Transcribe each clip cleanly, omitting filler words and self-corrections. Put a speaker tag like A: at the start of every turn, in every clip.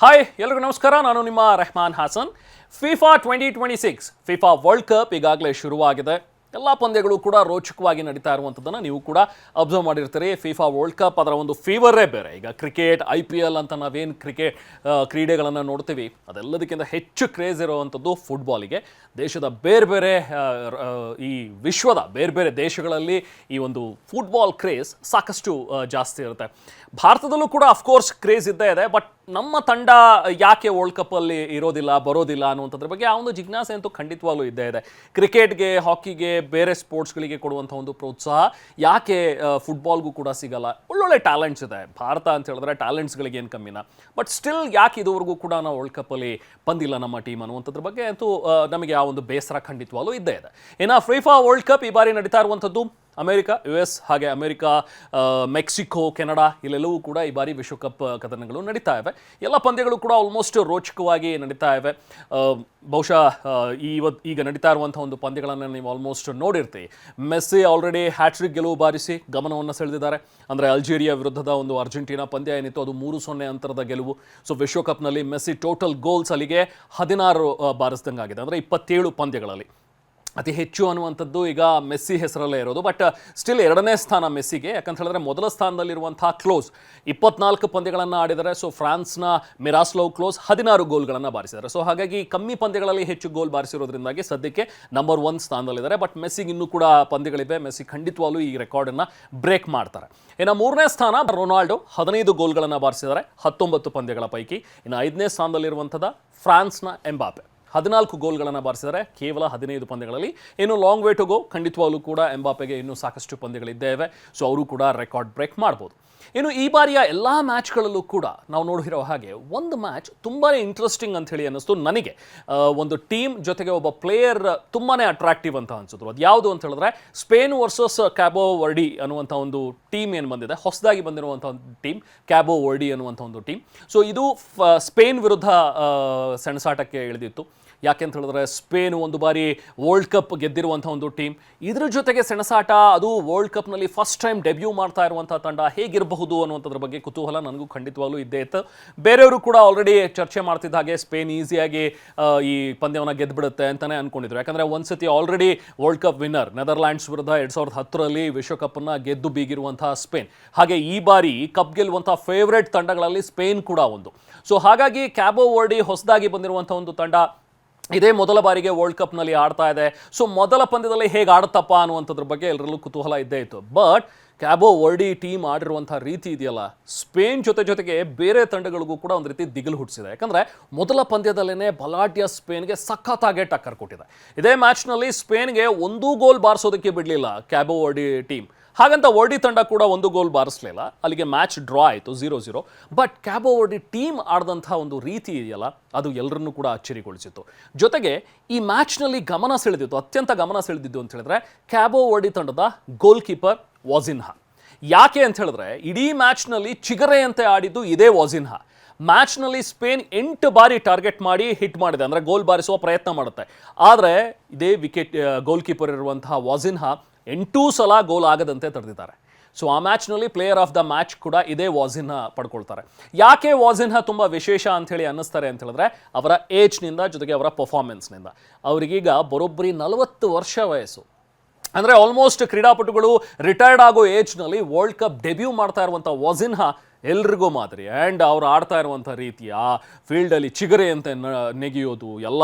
A: Hi ಎಲ್ಲರಿಗೂ ನಮಸ್ಕಾರ. ನಾನು ನಿಮ್ಮ Rehman Hassan. FIFA 2026 FIFA world cup ಈಗಾಗಲೇ ಶುರುವಾಗಿದೆ. ಎಲ್ಲ ಪಂದ್ಯಗಳು ಕೂಡ ರೋಚಕವಾಗಿ ನಡೀತಾ ಇರುವಂಥದ್ದನ್ನು ನೀವು ಕೂಡ ಅಬ್ಸರ್ವ್ ಮಾಡಿರ್ತೀರಿ. ಫಿಫಾ ವರ್ಲ್ಡ್ ಕಪ್ ಅದರ ಒಂದು ಫೀವರೇ ಬೇರೆ. ಈಗ ಕ್ರಿಕೆಟ್, IPL ಅಂತ ನಾವೇನು ಕ್ರೀಡೆಗಳನ್ನು ನೋಡ್ತೀವಿ, ಅದೆಲ್ಲದಕ್ಕಿಂತ ಹೆಚ್ಚು ಕ್ರೇಜ್ ಇರುವಂಥದ್ದು ಫುಟ್ಬಾಲಿಗೆ. ದೇಶದ ಬೇರೆ ಬೇರೆ ಈ ವಿಶ್ವದ ಬೇರೆ ಬೇರೆ ದೇಶಗಳಲ್ಲಿ ಈ ಒಂದು ಫುಟ್ಬಾಲ್ ಕ್ರೇಜ್ ಸಾಕಷ್ಟು ಜಾಸ್ತಿ ಇರುತ್ತೆ. ಭಾರತದಲ್ಲೂ ಕೂಡ ಅಫ್ಕೋರ್ಸ್ ಕ್ರೇಜ್ ಇದ್ದೇ ಇದೆ. ಬಟ್ ನಮ್ಮ ತಂಡ ಯಾಕೆ ವರ್ಲ್ಡ್ ಕಪ್ಪಲ್ಲಿ ಬರೋದಿಲ್ಲ ಅನ್ನುವಂಥದ್ರ ಬಗ್ಗೆ ಆ ಒಂದು ಜಿಜ್ಞಾಸೆ ಅಂತೂ ಖಂಡಿತವಾಗ್ಲೂ ಇದ್ದೇ ಇದೆ. ಕ್ರಿಕೆಟ್ಗೆ, ಹಾಕಿಗೆ, ಬೇರೆ ಸ್ಪೋರ್ಟ್ಸ್ಗಳಿಗೆ ಕೊಡುವಂಥ ಒಂದು ಪ್ರೋತ್ಸಾಹ ಯಾಕೆ ಫುಟ್ಬಾಲ್ಗೂ ಕೂಡ ಸಿಗಲ್ಲ? ಒಳ್ಳೊಳ್ಳೆ ಟ್ಯಾಲೆಂಟ್ಸ್ ಇದೆ ಭಾರತ ಅಂತ ಹೇಳಿದ್ರೆ, ಟ್ಯಾಲೆಂಟ್ಸ್ಗಳಿಗೆ ಏನು ಕಮ್ಮಿನ. ಬಟ್ ಸ್ಟಿಲ್ ಯಾಕೆ ಇದುವರೆಗೂ ಕೂಡ ನಾವು ವರ್ಲ್ಡ್ ಕಪ್ಪಲ್ಲಿ ಬಂದಿಲ್ಲ ನಮ್ಮ ಟೀಮ್ ಅನ್ನುವಂಥದ್ರ ಬಗ್ಗೆ ಅಂತೂ ನಮಗೆ ಆ ಒಂದು ಬೇಸರ ಖಂಡಿತವಾಗ್ಲೂ ಇದ್ದೇ ಇದೆ. ಇನ್ನು ಫಿಫಾ ವರ್ಲ್ಡ್ ಕಪ್ ಈ ಬಾರಿ ನಡೀತಾ ಇರುವಂಥದ್ದು ಅಮೆರಿಕ, US ಹಾಗೆ ಅಮೆರಿಕ, ಮೆಕ್ಸಿಕೋ, ಕೆನಡಾ ಇಲ್ಲೆಲ್ಲವೂ ಕೂಡ ಈ ಬಾರಿ ವಿಶ್ವಕಪ್ ಕದನಗಳು ನಡೀತಾ ಇವೆ. ಎಲ್ಲ ಪಂದ್ಯಗಳು ಕೂಡ ಆಲ್ಮೋಸ್ಟ್ ರೋಚಕವಾಗಿ ನಡೀತಾ ಇವೆ. ಬಹುಶಃ ಈಗ ನಡೀತಾ ಇರುವಂಥ ಒಂದು ಪಂದ್ಯಗಳನ್ನು ನೀವು ಆಲ್ಮೋಸ್ಟ್ ನೋಡಿರ್ತೀವಿ. ಮೆಸ್ಸಿ ಆಲ್ರೆಡಿ ಹ್ಯಾಟ್ರಿಕ್ ಗೆಲುವು ಬಾರಿಸಿ ಗಮನವನ್ನು ಸೆಳೆದಿದ್ದಾರೆ. ಅಂದರೆ ಅಲ್ಜೀರಿಯಾ ವಿರುದ್ಧದ ಒಂದು ಅರ್ಜೆಂಟೀನಾ ಪಂದ್ಯ ಏನಿತ್ತು ಅದು 3-0 ಅಂತರದ ಗೆಲುವು. ಸೊ ವಿಶ್ವಕಪ್ನಲ್ಲಿ ಮೆಸ್ಸಿ ಟೋಟಲ್ ಗೋಲ್ಸ್ ಅಲ್ಲಿಗೆ 16 ಬಾರಿಸ್ದಂಗಾಗಿದೆ. ಅಂದರೆ 27 ಪಂದ್ಯಗಳಲ್ಲಿ ಅತಿ ಹೆಚ್ಚು ಅನ್ನುವಂಥದ್ದು ಈಗ ಮೆಸ್ಸಿ ಹೆಸರಲ್ಲೇ ಇರೋದು. ಬಟ್ ಸ್ಟಿಲ್ 2ನೇ ಸ್ಥಾನ ಮೆಸ್ಸಿಗೆ. ಯಾಕಂತ ಹೇಳಿದ್ರೆ ಮೊದಲ ಸ್ಥಾನದಲ್ಲಿರುವಂಥ ಕ್ಲೋಸ್ 24 ಪಂದ್ಯಗಳನ್ನು ಆಡಿದ್ದಾರೆ. ಸೊ ಫ್ರಾನ್ಸ್ನ ಮಿರಾಸ್ಲೋವ್ ಕ್ಲೋಸ್ 16 ಗೋಲ್ಗಳನ್ನು ಬಾರಿಸಿದ್ದಾರೆ. ಸೊ ಹಾಗಾಗಿ ಕಮ್ಮಿ ಪಂದ್ಯಗಳಲ್ಲಿ ಹೆಚ್ಚು ಗೋಲ್ ಬಾರಿಸಿರೋದ್ರಿಂದಾಗಿ ಸದ್ಯಕ್ಕೆ ನಂಬರ್ 1 ಸ್ಥಾನದಲ್ಲಿದ್ದಾರೆ. ಬಟ್ ಮೆಸ್ಸಿಗೆ ಇನ್ನೂ ಕೂಡ ಪಂದ್ಯಗಳಿವೆ. ಮೆಸ್ಸಿ ಖಂಡಿತವಾಗ್ಲೂ ಈ ರೆಕಾರ್ಡನ್ನು ಬ್ರೇಕ್ ಮಾಡ್ತಾರೆ. ಇನ್ನು 3ನೇ ಸ್ಥಾನ ರೊನಾಲ್ಡೋ 15 ಗೋಲ್ಗಳನ್ನು ಬಾರಿಸಿದ್ದಾರೆ 19 ಪಂದ್ಯಗಳ ಪೈಕಿ. ಇನ್ನು 5ನೇ ಸ್ಥಾನದಲ್ಲಿರುವಂಥದ್ದು ಫ್ರಾನ್ಸ್ನ ಎಂಬಾಪೆ 14 ಗೋಲ್ಗಳನ್ನು ಬಾರಿಸಿದರೆ ಕೇವಲ 15 ಪಂದ್ಯಗಳಲ್ಲಿ. ಇನ್ನು ಲಾಂಗ್ ವೇ ಟು ಗೋ. ಖಂಡಿತವಾಗ್ಲೂ ಕೂಡ ಎಂಬಾಪೆಗೆ ಇನ್ನೂ ಸಾಕಷ್ಟು ಪಂದ್ಯಗಳಿದ್ದೇವೆ. ಸೊ ಅವರು ಕೂಡ ರೆಕಾರ್ಡ್ ಬ್ರೇಕ್ ಮಾಡ್ಬೋದು. ಇನ್ನು ಈ ಬಾರಿಯ ಎಲ್ಲ ಮ್ಯಾಚ್ಗಳಲ್ಲೂ ಕೂಡ ನಾವು ನೋಡಿರೋ ಹಾಗೆ ಒಂದು ಮ್ಯಾಚ್ ತುಂಬಾ ಇಂಟ್ರೆಸ್ಟಿಂಗ್ ಅಂತ ಹೇಳಿ ಅನ್ನಿಸ್ತು ನನಗೆ. ಒಂದು ಟೀಮ್ ಜೊತೆಗೆ ಒಬ್ಬ ಪ್ಲೇಯರ್ ತುಂಬಾ ಅಟ್ರಾಕ್ಟಿವ್ ಅಂತ ಅನಿಸಿದ್ರು. ಅದು ಯಾವುದು ಅಂತ ಹೇಳಿದ್ರೆ ಸ್ಪೇನ್ ವರ್ಸಸ್ ಕ್ಯಾಬೋ ವರ್ಡಿ ಅನ್ನುವಂಥ ಒಂದು ಟೀಮ್ ಏನು ಬಂದಿದೆ, ಹೊಸದಾಗಿ ಬಂದಿರುವಂಥ ಒಂದು ಟೀಮ್ ಕ್ಯಾಬೋ ವರ್ಡಿ ಅನ್ನುವಂಥ ಒಂದು ಟೀಮ್. ಸೊ ಇದು ಸ್ಪೇನ್ ವಿರುದ್ಧ ಸೆಣಸಾಟಕ್ಕೆ ಇಳಿದಿತ್ತು. ಯಾಕೆಂತ ಹೇಳಿದ್ರೆ ಸ್ಪೇನ್ ಒಂದು ಬಾರಿ ವರ್ಲ್ಡ್ ಕಪ್ ಗೆದ್ದಿರುವಂಥ ಒಂದು ಟೀಮ್. ಇದ್ರ ಜೊತೆಗೆ ಸೆಣಸಾಟ, ಅದು ವರ್ಲ್ಡ್ ಕಪ್ನಲ್ಲಿ ಫಸ್ಟ್ ಟೈಮ್ ಡೆಬ್ಯೂ ಮಾಡ್ತಾ ಇರುವಂಥ ತಂಡ ಹೇಗಿರಬಹುದು ಅನ್ನುವಂಥದ್ರ ಬಗ್ಗೆ ಕುತೂಹಲ ನನಗೂ ಖಂಡಿತವಾಗ್ಲೂ ಇದ್ದೇ ಇತ್ತು. ಬೇರೆಯವರು ಕೂಡ ಆಲ್ರೆಡಿ ಚರ್ಚೆ ಮಾಡ್ತಿದ್ದ ಹಾಗೆ ಸ್ಪೇನ್ ಈಸಿಯಾಗಿ ಈ ಪಂದ್ಯವನ್ನು ಗೆದ್ದುಬಿಡುತ್ತೆ ಅಂತಲೇ ಅಂದ್ಕೊಂಡಿದ್ರು. ಯಾಕಂದರೆ ಒಂದ್ಸತಿ already world cup winner Netherlands ವಿರುದ್ಧ 2010ರಲ್ಲಿ ವಿಶ್ವಕಪ್ಪನ್ನು ಗೆದ್ದು ಬೀಗಿರುವಂಥ ಸ್ಪೇನ್. ಹಾಗೆ ಈ ಬಾರಿ ಕಪ್ ಗೆಲ್ಲುವಂಥ ಫೇವ್ರೆಟ್ ತಂಡಗಳಲ್ಲಿ ಸ್ಪೇನ್ ಕೂಡ ಒಂದು. ಸೊ ಹಾಗಾಗಿ ಕ್ಯಾಬೋ ವರ್ಡಿ ಹೊಸದಾಗಿ ಬಂದಿರುವಂಥ ಒಂದು ತಂಡ ಇದೇ ಮೊದಲ ಬಾರಿಗೆ ವರ್ಲ್ಡ್ ಕಪ್ನಲ್ಲಿ ಆಡ್ತಾ ಇದೆ. ಸೊ ಮೊದಲ ಪಂದ್ಯದಲ್ಲಿ ಹೇಗೆ ಆಡುತ್ತಪ್ಪ ಅನ್ನುವಂಥದ್ರ ಬಗ್ಗೆ ಎಲ್ಲರಲ್ಲೂ ಕುತೂಹಲ ಇದ್ದೇ ಇತ್ತು. ಬಟ್ ಕ್ಯಾಬೋ ವರ್ಡಿ ಟೀಮ್ ಆಡಿರುವಂಥ ರೀತಿ ಇದೆಯಲ್ಲ, ಸ್ಪೇನ್ ಜೊತೆಗೆ ಬೇರೆ ತಂಡಗಳಿಗೂ ಕೂಡ ಒಂದು ರೀತಿ ದಿಗಿಲು ಹುಟ್ಟಿಸಿದೆ. ಯಾಕಂದರೆ ಮೊದಲ ಪಂದ್ಯದಲ್ಲೇ ಬಲಾಟಿಯ ಸ್ಪೇನ್ಗೆ ಸಖತ್ತಾಗೆ ಟಕ್ಕರ್ ಕೊಟ್ಟಿದೆ. ಇದೇ ಮ್ಯಾಚ್ನಲ್ಲಿ ಸ್ಪೇನ್ಗೆ 1 ಗೋಲ್ ಬಾರಿಸೋದಕ್ಕೆ ಬಿಡಲಿಲ್ಲ ಕ್ಯಾಬೋ ವರ್ಡಿ ಟೀಮ್. ಹಾಗಂತ ವರ್ಡಿ ತಂಡ ಕೂಡ 1 ಗೋಲ್ ಬಾರಿಸಲಿಲ್ಲ. ಅಲ್ಲಿಗೆ ಮ್ಯಾಚ್ ಡ್ರಾ ಆಯಿತು 0-0. ಬಟ್ ಕ್ಯಾಬೋ ವರ್ಡಿ ಟೀಮ್ ಆಡಿದಂಥ ಒಂದು ರೀತಿ ಇದೆಯಲ್ಲ, ಅದು ಎಲ್ಲರನ್ನೂ ಕೂಡ ಅಚ್ಚರಿಗೊಳಿಸಿತ್ತು. ಜೊತೆಗೆ ಈ ಮ್ಯಾಚ್ನಲ್ಲಿ ಅತ್ಯಂತ ಗಮನ ಸೆಳೆದಿದ್ದು ಅಂತ ಹೇಳಿದ್ರೆ ಕ್ಯಾಬೋ ವರ್ಡಿ ತಂಡದ ಗೋಲ್ ಕೀಪರ್ ವಾಜಿನ್ಹಾ. ಯಾಕೆ ಅಂತ ಹೇಳಿದ್ರೆ ಇಡೀ ಮ್ಯಾಚ್ನಲ್ಲಿ ಚಿಗರೆಯಂತೆ ಆಡಿದ್ದು ಇದೇ ವಾಜಿನ್ಹಾ. ಮ್ಯಾಚ್ನಲ್ಲಿ ಸ್ಪೇನ್ 8 ಬಾರಿ ಟಾರ್ಗೆಟ್ ಮಾಡಿ ಹಿಟ್ ಮಾಡಿದೆ, ಅಂದರೆ ಗೋಲ್ ಬಾರಿಸುವ ಪ್ರಯತ್ನ ಮಾಡುತ್ತೆ. ಆದರೆ ಇದೇ ಗೋಲ್ ಕೀಪರ್ ಇರುವಂತಹ ವಾಜಿನ್ಹಾ 8 ಸಲ ಗೋಲ್ ಆಗದಂತೆ ತಡೆದಿದ್ದಾರೆ. ಸೊ ಆ ಮ್ಯಾಚ್ನಲ್ಲಿ ಪ್ಲೇಯರ್ ಆಫ್ ದ ಮ್ಯಾಚ್ ಕೂಡ ಇದೇ ವಾಜಿನ್ಹಾ ಪಡ್ಕೊಳ್ತಾರೆ. ಯಾಕೆ ವಾಜಿನ್ಹಾ ತುಂಬ ವಿಶೇಷ ಅಂಥೇಳಿ ಅನ್ನಿಸ್ತಾರೆ ಅಂತ ಹೇಳಿದ್ರೆ ಅವರ ಏಜ್ನಿಂದ, ಜೊತೆಗೆ ಅವರ ಪರ್ಫಾರ್ಮೆನ್ಸ್ನಿಂದ. ಅವರಿಗೀಗ ಬರೋಬ್ಬರಿ 40 ವರ್ಷ ವಯಸ್ಸು. ಅಂದರೆ ಆಲ್ಮೋಸ್ಟ್ ಕ್ರೀಡಾಪಟುಗಳು ರಿಟೈರ್ಡ್ ಆಗೋ ಏಜ್ನಲ್ಲಿ ವರ್ಲ್ಡ್ ಕಪ್ ಡೆಬ್ಯೂ ಮಾಡ್ತಾ ಇರುವಂಥ ವಾಜಿನ್ಹಾ ಎಲ್ರಿಗೂ ಮಾದರಿ. ಆ್ಯಂಡ್ ಅವ್ರು ಆಡ್ತಾ ಇರುವಂಥ ರೀತಿ, ಆ ಫೀಲ್ಡಲ್ಲಿ ಚಿಗರೆಯಂತೆ ನೆಗೆಯೋದು, ಎಲ್ಲ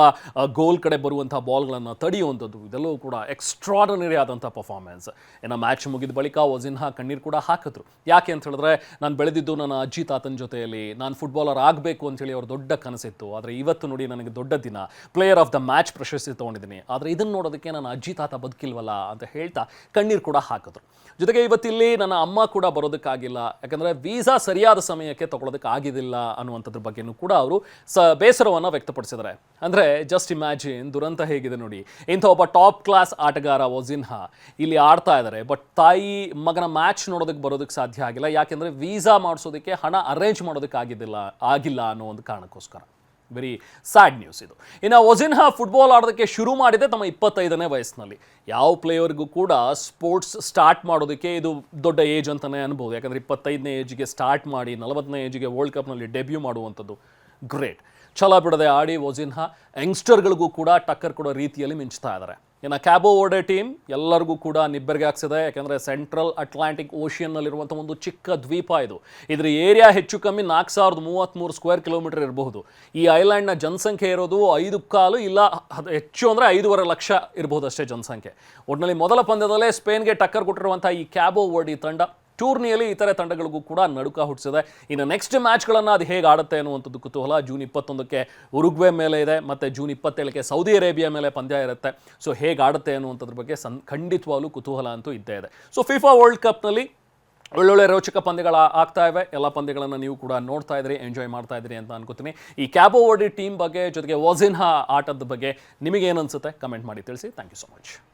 A: ಗೋಲ್ ಕಡೆ ಬರುವಂಥ ಬಾಲ್ಗಳನ್ನು ತಡೆಯುವಂಥದ್ದು, ಇದೆಲ್ಲವೂ ಕೂಡ ಎಕ್ಸ್ಟ್ರಾರ್ಡಿನರಿ ಆದಂಥ ಪರ್ಫಾರ್ಮೆನ್ಸ್. ಇನ್ನು ಮ್ಯಾಚ್ ಮುಗಿದ ಬಳಿಕ ವಾಜಿನ್ಹಾ ಕಣ್ಣೀರು ಕೂಡ ಹಾಕಿದ್ರು. ಯಾಕೆ ಅಂತ ಹೇಳಿದ್ರೆ, ನಾನು ಬೆಳೆದಿದ್ದು ನನ್ನ ಅಜ್ಜಿ ತಾತನ ಜೊತೆಯಲ್ಲಿ, ನಾನು ಫುಟ್ಬಾಲರ್ ಆಗಬೇಕು ಅಂತೇಳಿ ಅವ್ರ ದೊಡ್ಡ ಕನಸಿತ್ತು. ಆದರೆ ಇವತ್ತು ನೋಡಿ ನನಗೆ ದೊಡ್ಡ ದಿನ, ಪ್ಲೇಯರ್ ಆಫ್ ದ ಮ್ಯಾಚ್ ಪ್ರಶಸ್ತಿ ತೊಗೊಂಡಿದ್ದೀನಿ. ಆದರೆ ಇದನ್ನು ನೋಡೋದಕ್ಕೆ ನನ್ನ ಅಜ್ಜಿ ತಾತ ಬದುಕಿಲ್ವಲ್ಲ ಅಂತ ಹೇಳ್ತಾ ಕಣ್ಣೀರು ಕೂಡ ಹಾಕಿದ್ರು. ಜೊತೆಗೆ ಇವತ್ತಿಲ್ಲಿ ನನ್ನ ಅಮ್ಮ ಕೂಡ ಬರೋದಕ್ಕಾಗಿಲ್ಲ, ಯಾಕಂದರೆ ವೀಸಾ ಸರಿಯಾದ ಸಮಯಕ್ಕೆ ತಗೊಳ್ಳೋದಕ್ಕೆ ಆಗಿದ್ದಿಲ್ಲ ಅನ್ನುವಂಥದ್ರ ಬಗ್ಗೆನೂ ಕೂಡ ಅವರು ಬೇಸರವನ್ನು ವ್ಯಕ್ತಪಡಿಸಿದ್ದಾರೆ. ಅಂದರೆ ಜಸ್ಟ್ ಇಮ್ಯಾಜಿನ್, ದುರಂತ ಹೇಗಿದೆ ನೋಡಿ. ಇಂಥ ಒಬ್ಬ ಟಾಪ್ ಕ್ಲಾಸ್ ಆಟಗಾರ ವಾಜಿನ್ಹಾ ಇಲ್ಲಿ ಆಡ್ತಾ ಇದ್ದಾರೆ. ಬಟ್ ತಾಯಿ ಮಗನ ಮ್ಯಾಚ್ ನೋಡೋದಕ್ಕೆ ಬರೋದಕ್ಕೆ ಸಾಧ್ಯ ಆಗಿಲ್ಲ. ಯಾಕೆಂದರೆ ವೀಸಾ ಮಾಡಿಸೋದಕ್ಕೆ ಹಣ ಅರೇಂಜ್ ಮಾಡೋದಕ್ಕೆ ಆಗಿಲ್ಲ ಅನ್ನೋ ಒಂದು ಕಾರಣಕ್ಕೋಸ್ಕರ. ವೆರಿ ಸ್ಯಾಡ್ ನ್ಯೂಸ್ ಇದು. ಇನ್ನು ವಾಜಿನ್ಹಾ ಫುಟ್ಬಾಲ್ ಆಡೋದಕ್ಕೆ ಶುರು ಮಾಡಿದೆ ತಮ್ಮ 25ನೇ ವಯಸ್ಸಿನಲ್ಲಿ. ಯಾವ ಪ್ಲೇಯರ್ಗೂ ಕೂಡ ಸ್ಪೋರ್ಟ್ಸ್ ಸ್ಟಾರ್ಟ್ ಮಾಡೋದಕ್ಕೆ ಇದು ದೊಡ್ಡ ಏಜ್ ಅಂತಲೇ ಅನ್ಬೋದು. ಯಾಕಂದರೆ 25ನೇ ಏಜ್ಗೆ ಸ್ಟಾರ್ಟ್ ಮಾಡಿ 40ನೇ ಏಜ್ಗೆ ವರ್ಲ್ಡ್ ಕಪ್ನಲ್ಲಿ ಡೆಬ್ಯೂ ಮಾಡುವಂಥದ್ದು ಗ್ರೇಟ್. ಛಲ ಬಿಡದೆ ಆಡಿ ವೊಜಿನ್ಹಾ ಯಂಗ್ಸ್ಟರ್ಗಳಿಗೂ ಕೂಡ ಟಕ್ಕರ್ ಕೊಡೋ ರೀತಿಯಲ್ಲಿ ಮಿಂಚ್ತಾ ಇದ್ದಾರೆ. ಇನ್ನು ಕ್ಯಾಬೋ ವರ್ಡೆ ಟೀಮ್ ಎಲ್ಲರಿಗೂ ಕೂಡ ನಿಬ್ಬೆರಗೆ ಹಾಕ್ಸಿದೆ. ಯಾಕೆಂದರೆ ಸೆಂಟ್ರಲ್ ಅಟ್ಲಾಂಟಿಕ್ ಓಷಿಯನ್ನಲ್ಲಿರುವಂಥ ಒಂದು ಚಿಕ್ಕ ದ್ವೀಪ ಇದು. ಇದ್ರ ಏರಿಯಾ ಹೆಚ್ಚು ಕಮ್ಮಿ 4033 ಸ್ಕ್ವೇರ್ ಕಿಲೋಮೀಟರ್ ಇರಬಹುದು. ಈ ಐಲ್ಯಾಂಡ್ನ ಜನಸಂಖ್ಯೆ ಇರೋದು 5.25 ಇಲ್ಲ ಹೆಚ್ಚು ಅಂದರೆ 5.5 ಲಕ್ಷ ಇರಬಹುದು ಅಷ್ಟೇ ಜನಸಂಖ್ಯೆ. ಒಟ್ಟಿನಲ್ಲಿ ಮೊದಲ ಪಂದ್ಯದಲ್ಲೇ ಸ್ಪೇನ್ಗೆ ಟಕ್ಕರ್ ಕೊಟ್ಟಿರುವಂಥ ಈ ಕ್ಯಾಬೋ ವರ್ಡಿ ತಂಡ ಟೂರ್ನಿಯಲ್ಲಿ ಇತರೆ ತಂಡಗಳಿಗೂ ಕೂಡ ನಡುಕ ಹುಟ್ಟಿಸಿದೆ. ಇನ್ನು ನೆಕ್ಸ್ಟ್ ಮ್ಯಾಚ್ಗಳನ್ನು ಅದು ಹೇಗೆ ಆಡುತ್ತೆ ಅನ್ನುವಂಥದ್ದು ಕುತೂಹಲ. ಜೂನ್ 21ಕ್ಕೆ ಉರುಗ್ವೆ ಮೇಲೆ ಇದೆ, ಮತ್ತು ಜೂನ್ 27ಕ್ಕೆ ಸೌದಿ ಅರೇಬಿಯಾ ಮೇಲೆ ಪಂದ್ಯ ಇರುತ್ತೆ. ಸೊ ಹೇಗೆ ಆಡುತ್ತೆ ಅನ್ನುವಂಥದ್ರ ಬಗ್ಗೆ ಖಂಡಿತವಾಗ್ಲೂ ಕುತೂಹಲ ಅಂತೂ ಇದ್ದೇ ಇದೆ. ಸೊ ಫಿಫಾ ವರ್ಲ್ಡ್ ಕಪ್ನಲ್ಲಿ ಒಳ್ಳೊಳ್ಳೆ ರೋಚಕ ಪಂದ್ಯಗಳು ಆಗ್ತಾ ಇವೆ. ಎಲ್ಲ ಪಂದ್ಯಗಳನ್ನು ನೀವು ಕೂಡ ನೋಡ್ತಾ ಇದ್ರಿ, ಎಂಜಾಯ್ ಮಾಡ್ತಾ ಇದ್ರಿ ಅಂತ ಅನ್ಕೋತೀನಿ. ಈ ಕ್ಯಾಬೋ ವರ್ಡಿ ಟೀಮ್ ಬಗ್ಗೆ ಜೊತೆಗೆ ವೊಜಿನ್ಹಾ ಆಟದ ಬಗ್ಗೆ ನಿಮಗೇನು ಅನಿಸುತ್ತೆ ಕಮೆಂಟ್ ಮಾಡಿ ತಿಳಿಸಿ. Thank you so much.